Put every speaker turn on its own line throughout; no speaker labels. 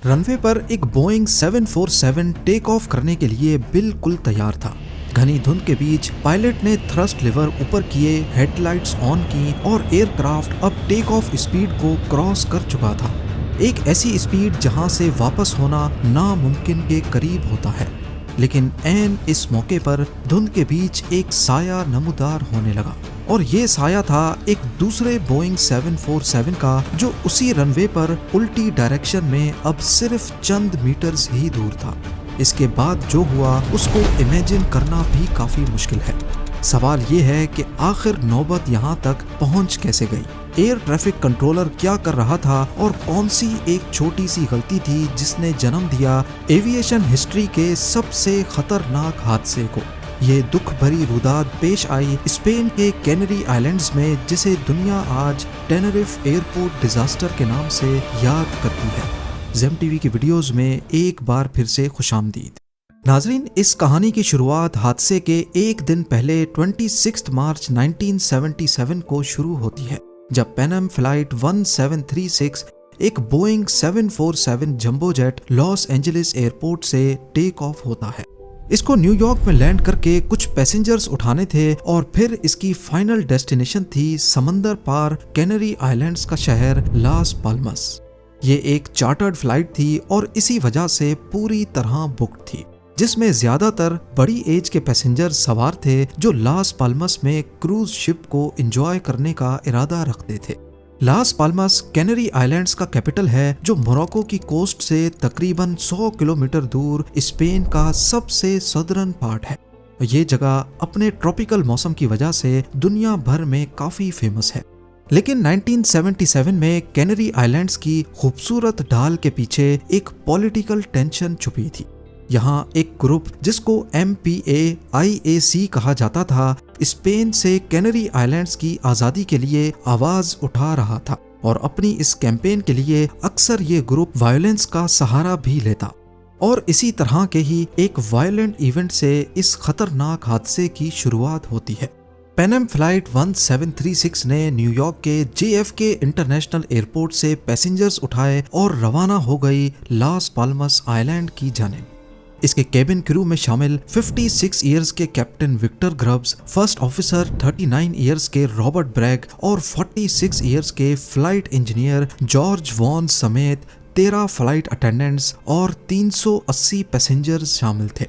Runway पर एक Boeing 747 take off करने के लिए बिल्कुल तैयार था। घनी धुंध के बीच पायलट ने थ्रस्ट लिवर ऊपर किए, हेडलाइट्स ऑन की और एयरक्राफ्ट अब टेक ऑफ स्पीड को क्रॉस कर चुका था। एक ऐसी स्पीड जहां से वापस होना नामुमकिन के करीब होता है। लेकिन ऐन इस मौके पर धुंध के बीच एक साया नमूदार होने लगा और ये साया था एक दूसरे बोइंग 747 का जो उसी रनवे पर उल्टी डायरेक्शन में अब सिर्फ चंद मीटर्स ही दूर था। इसके बाद जो हुआ उसको इमेजिन करना भी काफी मुश्किल है। सवाल ये है कि आखिर नौबत यहाँ तक पहुँच कैसे गई। एयर ट्रैफिक कंट्रोलर क्या कर रहा था और कौन सी एक छोटी सी गलती थी जिसने जन्म दिया एविएशन हिस्ट्री के सबसे खतरनाक हादसे को। ये दुख भरी रुदाद पेश आई स्पेन के कैनरी आइलैंड्स में, जिसे दुनिया आज टेनरिफ एयरपोर्ट डिजास्टर के नाम से याद करती है। ज़ेम टीवी की वीडियोस में एक बार फिर से खुशामदीद। नाजरीन, इस कहानी की शुरुआत हादसे के एक दिन पहले 26 मार्च 1977 को शुरू होती है, जब पैन एम फ्लाइट 1736 एक Boeing 747 jumbo jet Los Angeles airport से टेक ऑफ होता है। इसको न्यूयॉर्क में लैंड करके कुछ पैसेंजर्स उठाने थे और फिर इसकी फाइनल डेस्टिनेशन थी समंदर पार कैनरी आइलैंड्स का शहर लास पाल्मस। ये एक चार्टर्ड फ्लाइट थी और इसी वजह से पूरी तरह बुक्ड थी, जिसमें ज्यादातर बड़ी एज के पैसेंजर सवार थे जो लास पाल्मस में क्रूज शिप को एंजॉय करने का इरादा रखते थे। लास पाल्मस कैनरी आइलैंड्स का कैपिटल है, जो मोरक्को की कोस्ट से तकरीबन 100 किलोमीटर दूर स्पेन का सबसे सदर्न पार्ट है। ये जगह अपने ट्रॉपिकल मौसम की वजह से दुनिया भर में काफी फेमस है। लेकिन 1977 में कैनरी आइलैंड्स की खूबसूरत ढाल के पीछे एक पॉलिटिकल टेंशन छुपी थी। यहाँ एक ग्रुप जिसको MPAIAC कहा जाता था, स्पेन से कैनरी आइलैंड्स की आज़ादी के लिए आवाज उठा रहा था और अपनी इस कैंपेन के लिए अक्सर ये ग्रुप वायलेंस का सहारा भी लेता। और इसी तरह के ही एक वायलेंट इवेंट से इस खतरनाक हादसे की शुरुआत होती है। पैन एम फ्लाइट 1736 ने न्यूयॉर्क के JFK इंटरनेशनल एयरपोर्ट से पैसेंजर्स उठाए और रवाना हो गई लास पाल्मस आइलैंड की जानिब। इसके केबिन क्रू में शामिल 56 इयर्स के captain Victor Grubbs, first officer 39 years के रॉबर्ट ब्रैग और 46 इयर्स के फ्लाइट इंजीनियर जॉर्ज वॉन समेत 13 फ्लाइट अटेंडेंट्स और 380 पैसेंजर्स शामिल थे।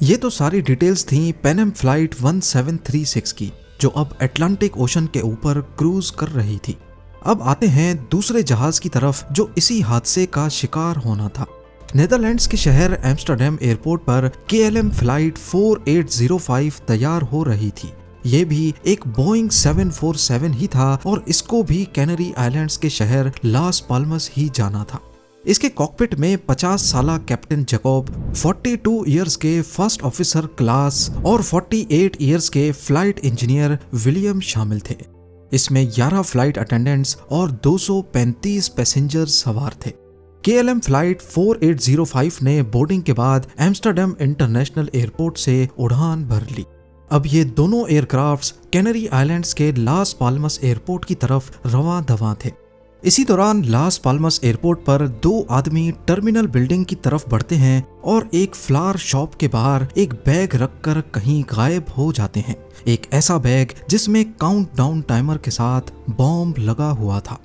ये तो सारी डिटेल्स थी पैन एम फ्लाइट 1736 की, जो अब अटलांटिक ओशन के ऊपर क्रूज कर रही थी। अब आते हैं दूसरे जहाज की तरफ जो इसी हादसे का शिकार होना था। नेदरलैंड्स के शहर एम्स्टर्डम एयरपोर्ट पर KLM फ्लाइट 4805 तैयार हो रही थी। ये भी एक बोइंग 747 ही था और इसको भी कैनरी आइलैंड्स के शहर लास पाल्मस ही जाना था। इसके कॉकपिट में 50 साला कैप्टन जैकब, 42 इयर्स के फर्स्ट ऑफिसर क्लास और 48 इयर्स के फ्लाइट इंजीनियर विलियम शामिल थे। इसमें 11 फ्लाइट अटेंडेंट्स और 235 पैसेंजर्स सवार थे। KLM फ्लाइट 4805 ने बोर्डिंग के बाद एम्स्टर्डम इंटरनेशनल एयरपोर्ट से उड़ान भर ली। अब ये दोनों एयरक्राफ्ट्स कैनरी आइलैंड्स के लास पाल्मस एयरपोर्ट की तरफ रवां दवां थे। इसी दौरान लास पाल्मस एयरपोर्ट पर दो आदमी टर्मिनल बिल्डिंग की तरफ बढ़ते हैं और एक फ्लावर शॉप के बाहर एक बैग रखकर कहीं गायब हो जाते हैं। एक ऐसा बैग जिसमें काउंटडाउन टाइमर के साथ बॉम्ब लगा हुआ था।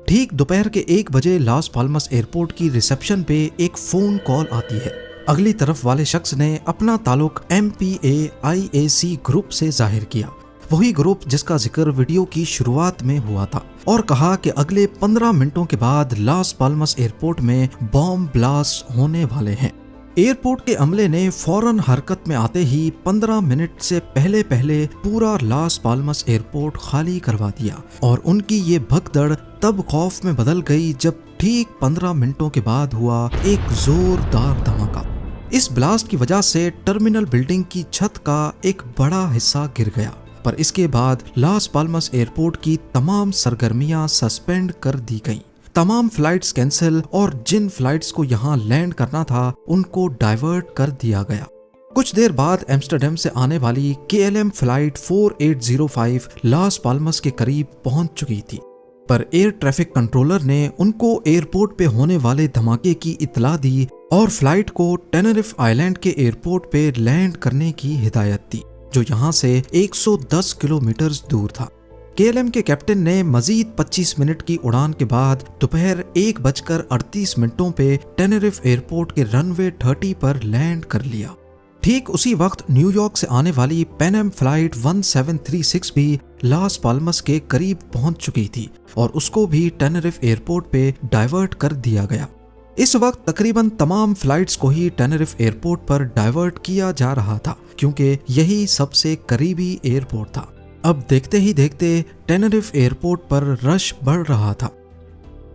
ठीक दोपहर के 1 बजे लास पाल्मस एयरपोर्ट की रिसेप्शन पे एक फोन कॉल आती है। अगली तरफ वाले शख्स ने अपना ताल्लुक MPAIAC ग्रुप से जाहिर किया, वही ग्रुप जिसका जिक्र वीडियो की शुरुआत में हुआ था, और कहा कि अगले 15 मिनटों के बाद लास पाल्मस एयरपोर्ट में बॉम्ब ब्लास्ट होने वाले हैं। एयरपोर्ट के अमले ने फौरन हरकत में आते ही 15 मिनट से पहले पूरा लास पाल्मस एयरपोर्ट खाली करवा दिया और उनकी ये भगदड़ तब खौफ में बदल गई जब ठीक 15 मिनटों के बाद हुआ एक जोरदार धमाका। इस ब्लास्ट की वजह से टर्मिनल बिल्डिंग की छत का एक बड़ा हिस्सा गिर गया, पर इसके बाद लास पाल्मस एयरपोर्ट की तमाम सरगर्मियां सस्पेंड कर दी गईं। तमाम फ्लाइट्स कैंसिल और जिन फ्लाइट्स को यहाँ लैंड करना था उनको डाइवर्ट कर दिया गया। कुछ देर बाद एम्स्टर्डम से आने वाली KLM फ्लाइट 4805 लास पाल्मस के करीब पहुंच चुकी थी। पर एयर ट्रैफिक कंट्रोलर ने उनको एयरपोर्ट पे होने वाले धमाके की इत्तला दी और फ्लाइट को टेनरिफ आइलैंड के एयरपोर्ट पे लैंड करने की हिदायत दी, जो यहाँ से 110 किलोमीटर दूर था। केएलएम के कैप्टन ने मजीद 25 मिनट की उड़ान के बाद दोपहर 1:38 पे टेनरिफ एयरपोर्ट के रनवे 30 पर लैंड कर लिया। ठीक उसी वक्त न्यूयॉर्क से आने वाली पैन एम फ्लाइट 1736 भी लास पाल्मस के करीब पहुंच चुकी थी और उसको भी टेनरिफ एयरपोर्ट पे डाइवर्ट कर दिया गया। इस वक्त तकरीबन तमाम फ्लाइट्स को ही टेनरिफ एयरपोर्ट पर डाइवर्ट किया जा रहा था, क्योंकि यही सबसे करीबी एयरपोर्ट था। अब देखते ही देखते टेनरिफ एयरपोर्ट पर रश बढ़ रहा था।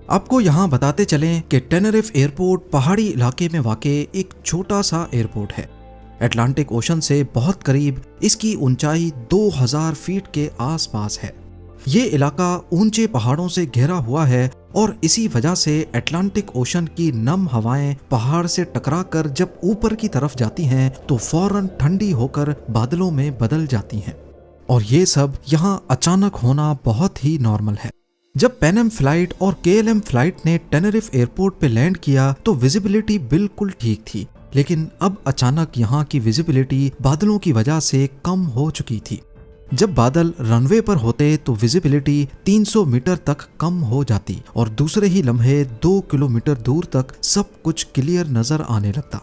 आपको यहाँ बताते चलें कि टेनरिफ एयरपोर्ट पहाड़ी इलाके में वाक़े एक छोटा सा एयरपोर्ट है। अटलांटिक ओशन से बहुत करीब इसकी ऊंचाई 2000 फीट के आसपास है। ये इलाका ऊंचे पहाड़ों से घिरा हुआ है और इसी वजह से अटलांटिक ओशन की नम हवाएं पहाड़ से टकराकर जब ऊपर की तरफ जाती हैं तो फौरन ठंडी होकर बादलों में बदल जाती हैं, और ये सब यहाँ अचानक होना बहुत ही नॉर्मल है। जब पैन एम फ्लाइट और केएलएम फ्लाइट ने टेनरिफ एयरपोर्ट पे लैंड किया तो विजिबिलिटी बिल्कुल ठीक थी, लेकिन अब अचानक यहाँ की विजिबिलिटी बादलों की वजह से कम हो चुकी थी। जब बादल रनवे पर होते तो विजिबिलिटी 300 मीटर तक कम हो जाती और दूसरे ही लम्हे 2 किलोमीटर दूर तक सब कुछ क्लियर नजर आने लगता।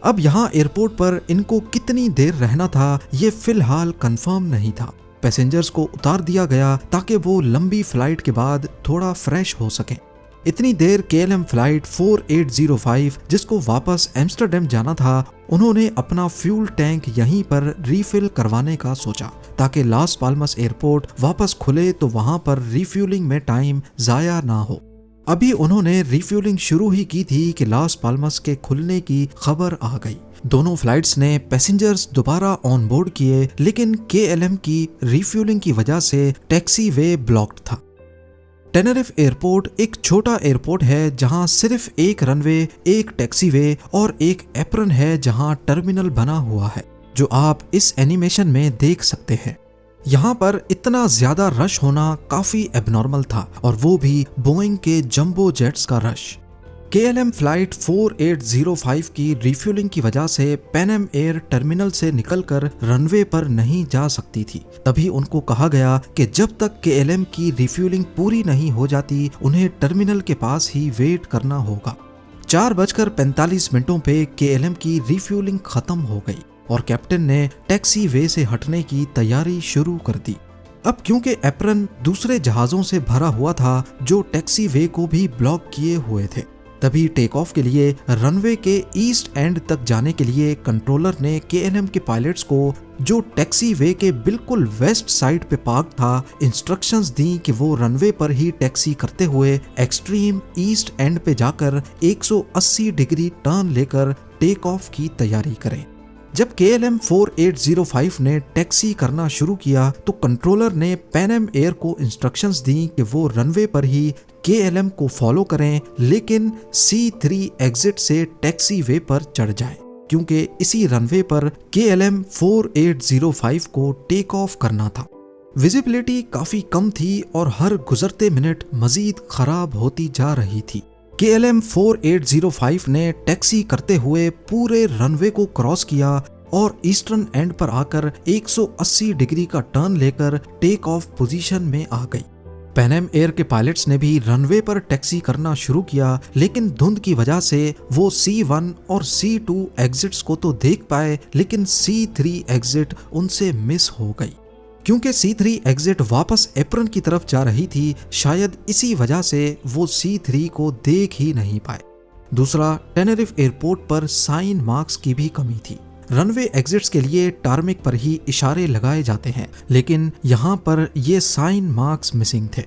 अब यहाँ एयरपोर्ट पर इनको कितनी देर रहना था ये फिलहाल कंफर्म नहीं था। पैसेंजर्स को उतार दिया गया ताकि वो लंबी फ्लाइट के बाद थोड़ा फ्रेश हो सकें। इतनी देर केएलएम फ्लाइट 4805 जिसको वापस एम्स्टर्डम जाना था, उन्होंने अपना फ्यूल टैंक यहीं पर रीफिल करवाने का सोचा ताकि लास पाल्मस एयरपोर्ट वापस खुले तो वहां पर रिफ्यूलिंग में टाइम जाया ना हो। अभी उन्होंने रिफ्यूलिंग शुरू ही की थी कि लास पाल्मस के खुलने की खबर आ गई। दोनों फ्लाइट्स ने पैसेंजर्स दोबारा ऑन बोर्ड किए, लेकिन केएलएम की रिफ्यूलिंग की वजह से टैक्सी वे ब्लॉक्ड था। टेनरिफ एयरपोर्ट एक छोटा एयरपोर्ट है जहां सिर्फ एक रनवे, एक टैक्सी वे और एक एप्रन है जहां टर्मिनल बना हुआ है, जो आप इस एनिमेशन में देख सकते हैं। यहाँ पर इतना ज्यादा रश होना काफी एबनॉर्मल था, और वो भी बोइंग के जंबो जेट्स का रश। केएलएम फ्लाइट 4805 की रिफ्यूलिंग की वजह से पैन एम एयर टर्मिनल से निकलकर रनवे पर नहीं जा सकती थी। तभी उनको कहा गया कि जब तक केएलएम की रिफ्यूलिंग पूरी नहीं हो जाती उन्हें टर्मिनल के पास ही वेट करना होगा। 4:45 पे केएलएम की रिफ्यूलिंग खत्म हो गई और कैप्टन ने टैक्सी वे से हटने की तैयारी शुरू कर दी। अब क्योंकि एप्रन दूसरे जहाजों से भरा हुआ था जो टैक्सी वे को भी ब्लॉक किए हुए थे, तभी टेक ऑफ के लिए रनवे के ईस्ट एंड तक जाने के लिए कंट्रोलर ने केएलएम के पायलट्स को, जो टैक्सी वे के बिल्कुल वेस्ट साइड पे पार्क था, इंस्ट्रक्शंस दी कि वो रनवे पर ही टैक्सी करते हुए एक्सट्रीम ईस्ट एंड पे जाकर 180 डिग्री टर्न लेकर टेक ऑफ की तैयारी करें। जब केएलएम 4805 ने टैक्सी करना शुरू किया तो कंट्रोलर ने पैन एम एयर को इंस्ट्रक्शंस दी कि वो रनवे पर ही केएलएम को फॉलो करें, लेकिन C3 एग्जिट से टैक्सी वे पर चढ़ जाएं, क्योंकि इसी रनवे पर केएलएम 4805 को टेक ऑफ करना था। विजिबिलिटी काफी कम थी और हर गुजरते मिनट मजीद खराब होती जा रही थी। केएलएम 4805 ने टैक्सी करते हुए पूरे रनवे को क्रॉस किया और ईस्टर्न एंड पर आकर 180 डिग्री का टर्न लेकर टेक ऑफ पोजीशन में आ गई। पैन एम एयर के पायलट्स ने भी रनवे पर टैक्सी करना शुरू किया, लेकिन धुंध की वजह से वो C1 और C2 एग्जिट्स को तो देख पाए, लेकिन C3 एग्जिट उनसे मिस हो गई। क्योंकि C3 एग्जिट वापस एप्रन की तरफ जा रही थी, शायद इसी वजह से वो C3 को देख ही नहीं पाए। दूसरा, टेनरिफ एयरपोर्ट पर साइन मार्क्स की भी कमी थी। रनवे एग्जिट्स के लिए टार्मिक पर ही इशारे लगाए जाते हैं, लेकिन यहाँ पर ये साइन मार्क्स मिसिंग थे।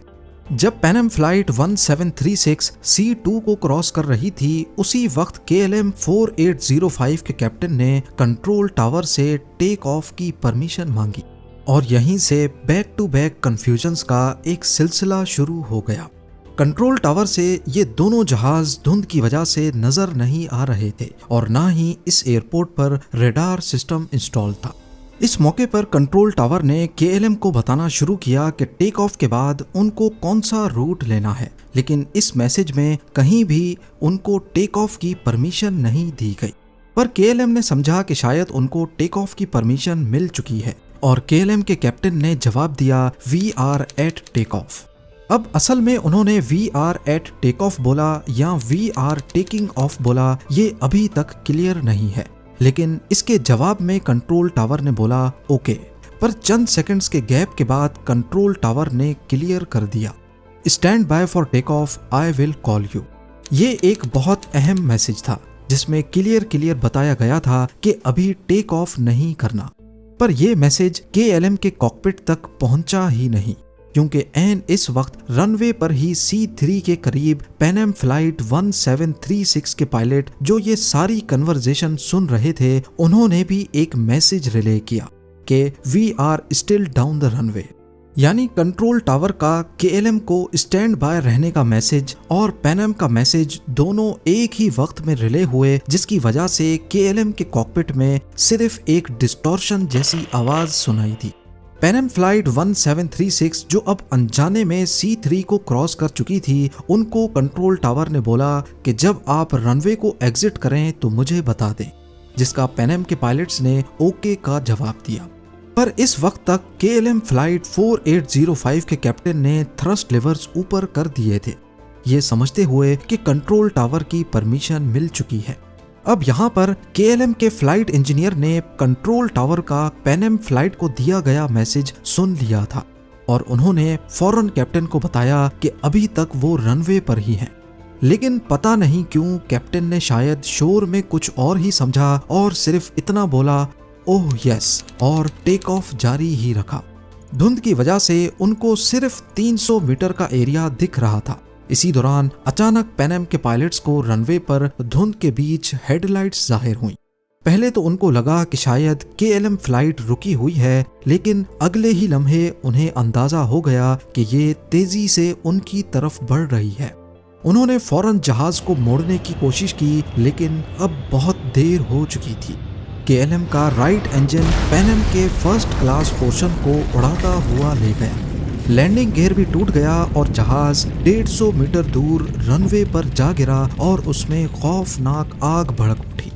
जब पैन एम फ्लाइट 1736 C2 को क्रॉस कर रही थी, उसी वक्त केएलएम 4805 के कैप्टन ने कंट्रोल टावर से टेक ऑफ की परमिशन मांगी और यहीं से बैक टू बैक कंफ्यूजन्स का एक सिलसिला शुरू हो गया। कंट्रोल टावर से ये दोनों जहाज धुंध की वजह से नजर नहीं आ रहे थे और ना ही इस एयरपोर्ट पर रेडार सिस्टम इंस्टॉल था। इस मौके पर कंट्रोल टावर ने KLM को बताना शुरू किया कि टेक ऑफ के बाद उनको कौन सा रूट लेना है, लेकिन इस मैसेज में कहीं भी उनको टेक ऑफ की परमिशन नहीं दी गई। पर KLM ने समझा कि शायद उनको टेक ऑफ की परमिशन मिल चुकी है और KLM के कैप्टन ने जवाब दिया we are at take off. अब असल में उन्होंने we are at take off बोला या वी आर टेकिंग ऑफ बोला, ये अभी तक क्लियर नहीं है, लेकिन इसके जवाब में कंट्रोल टावर ने बोला ओके। पर चंद सेकंड्स के गैप के बाद कंट्रोल टावर ने क्लियर कर दिया stand by for take off, I will call you. ये एक बहुत अहम मैसेज था जिसमें क्लियर बताया गया था कि अभी टेक ऑफ नहीं करना। पर यह मैसेज KLM के कॉकपिट तक पहुंचा ही नहीं, क्योंकि एन इस वक्त रनवे पर ही C3 के करीब पैन एम फ्लाइट 1736 के पायलट जो ये सारी कन्वर्सेशन सुन रहे थे, उन्होंने भी एक मैसेज रिले किया कि we are still down the runway. यानी कंट्रोल टावर का KLM को स्टैंड बाय रहने का मैसेज और पैन एम का मैसेज दोनों एक ही वक्त में रिले हुए, जिसकी वजह से KLM के कॉकपिट में सिर्फ एक डिस्टॉर्शन जैसी आवाज सुनाई दी। पैन एम फ्लाइट 1736 जो अब अनजाने में C3 को क्रॉस कर चुकी थी, उनको कंट्रोल टावर ने बोला कि जब आप रनवे को एग्जिट करें तो मुझे बता दें, जिसका पैन एम के पायलट्स ने ओके का जवाब दिया। पर इस वक्त तक KLM फ्लाइट 4805 के कैप्टन ने थ्रस्ट लिवर्स ऊपर कर दिए थे, ये समझते हुए कि कंट्रोल टावर की परमिशन मिल चुकी है। अब यहाँ पर KLM के फ्लाइट इंजीनियर ने कंट्रोल टावर का पैन एम फ्लाइट को दिया गया मैसेज सुन लिया था और उन्होंने फौरन कैप्टन को बताया कि अभी तक वो रनवे पर ही हैं। लेकिन पता नहीं क्यों कैप्टन ने शायद शोर में कुछ और ही समझा और सिर्फ इतना बोला ओह यस, और टेक ऑफ जारी ही रखा। धुंध की वजह से उनको सिर्फ 300 मीटर का एरिया दिख रहा था। इसी दौरान अचानक पैन एम के पायलट्स को रनवे पर धुंध के बीच हेडलाइट्स जाहिर हुई। पहले तो उनको लगा कि शायद KLM फ्लाइट रुकी हुई है, लेकिन अगले ही लम्हे उन्हें अंदाजा हो गया कि ये तेजी से उनकी तरफ बढ़ रही है। उन्होंने फौरन जहाज को मोड़ने की कोशिश की, लेकिन अब बहुत देर हो चुकी थी। KLM का राइट इंजन पैन एम के फर्स्ट क्लास पोर्शन को उड़ाता हुआ ले गया। लैंडिंग गियर भी टूट गया और जहाज 150 मीटर दूर रनवे पर जा गिरा और उसमें खौफनाक आग भड़क उठी।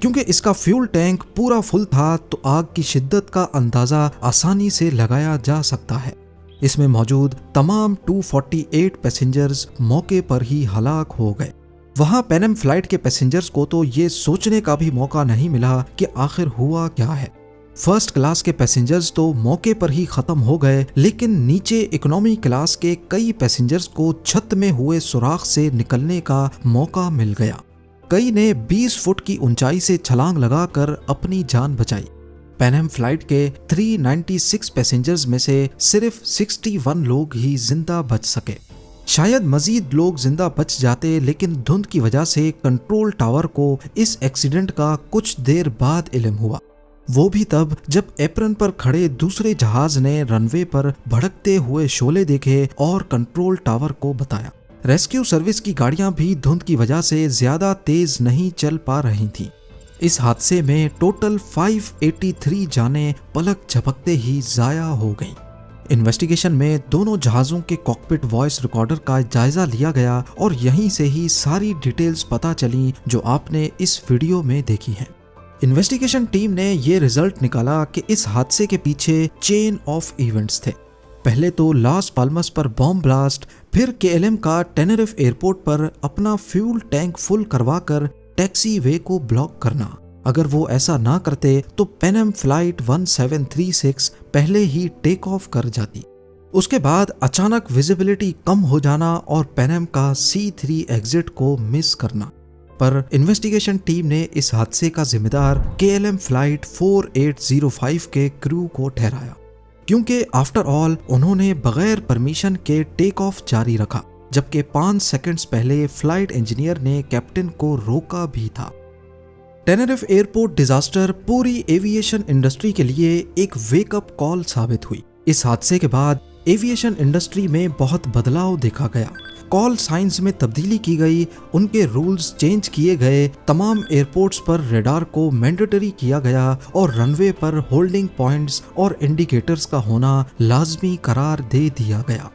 क्योंकि इसका फ्यूल टैंक पूरा फुल था तो आग की शिद्दत का अंदाजा आसानी से लगाया जा सकता है। इसमें मौजूद तमाम 248 पैसेंजर्स मौके पर ही हलाक हो गए। वहां पैन एम फ्लाइट के पैसेंजर्स को तो ये सोचने का भी मौका नहीं मिला कि आखिर हुआ क्या है। फर्स्ट क्लास के पैसेंजर्स तो मौके पर ही खत्म हो गए, लेकिन नीचे इकोनॉमी क्लास के कई पैसेंजर्स को छत में हुए सुराख से निकलने का मौका मिल गया। कई ने 20 फुट की ऊंचाई से छलांग लगाकर अपनी जान बचाई। पैन एम फ्लाइट के 396 पैसेंजर्स में से सिर्फ 61 लोग ही जिंदा बच सके। शायद मजीद लोग जिंदा बच जाते, लेकिन धुंध की वजह से कंट्रोल टावर को इस एक्सीडेंट का कुछ देर बाद इल्म हुआ। वो भी तब जब एप्रन पर खड़े दूसरे जहाज ने रनवे पर भड़कते हुए शोले देखे और कंट्रोल टावर को बताया। रेस्क्यू सर्विस की गाड़ियां भी धुंध की वजह से ज्यादा तेज नहीं चल पा रही थीं। इस हादसे में टोटल 583 जानें पलक झपकते ही जाया हो गईं। इन्वेस्टिगेशन में दोनों जहाज़ों के कॉकपिट वॉइस रिकॉर्डर का जायजा लिया गया और यहीं से ही सारी डिटेल्स पता चली जो आपने इस वीडियो में देखी हैं। इन्वेस्टिगेशन टीम ने ये रिजल्ट निकाला कि इस हादसे के पीछे चेन ऑफ इवेंट्स थे। पहले तो लास पाल्मस पर बॉम्ब ब्लास्ट, फिर KLM का टेनेरिफ एयरपोर्ट पर अपना फ्यूल टैंक फुल करवाकर टैक्सी वे को ब्लॉक करना। अगर वो ऐसा ना करते तो पैन एम फ्लाइट 1736 पहले ही टेक ऑफ कर जाती। उसके बाद अचानक विजिबिलिटी कम हो जाना और पैन एम का C3 एग्जिट को मिस करना। पर इन्वेस्टिगेशन टीम ने इस हादसे का जिम्मेदार KLM फ्लाइट 4805 के क्रू को ठहराया, क्योंकि आफ्टर ऑल उन्होंने बगैर परमिशन के टेक ऑफ जारी रखा, जबकि 5 सेकंड्स पहले फ्लाइट इंजीनियर ने कैप्टन को रोका भी था। टेनेरिफ एयरपोर्ट डिजास्टर पूरी एविएशन इंडस्ट्री के लिए एक वेकअप कॉल साबित हुई। इस हादसे के बाद एविएशन इंडस्ट्री में बहुत बदलाव देखा गया। कॉल साइंस में तब्दीली की गई, उनके रूल्स चेंज किए गए, तमाम एयरपोर्ट्स पर रेडार को मैंडेटरी किया गया और रनवे पर होल्डिंग पॉइंट्स और इंडिकेटर्स का होना लाजमी करार दे दिया गया।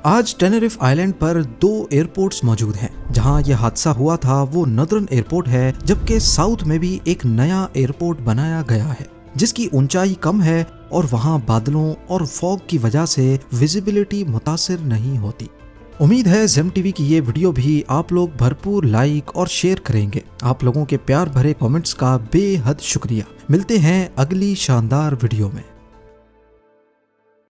आज टेनेरिफ आइलैंड पर 2 एयरपोर्ट्स मौजूद हैं। जहां यह हादसा हुआ था वो नदर्न एयरपोर्ट है, जबकि साउथ में भी एक नया एयरपोर्ट बनाया गया है जिसकी ऊंचाई कम है और वहां बादलों और फॉग की वजह से विजिबिलिटी मुतासिर नहीं होती। उम्मीद है जेम टीवी की ये वीडियो भी आप लोग भरपूर लाइक और शेयर करेंगे। आप लोगों के प्यार भरे कमेंट्स का बेहद शुक्रिया। मिलते हैं अगली शानदार वीडियो में।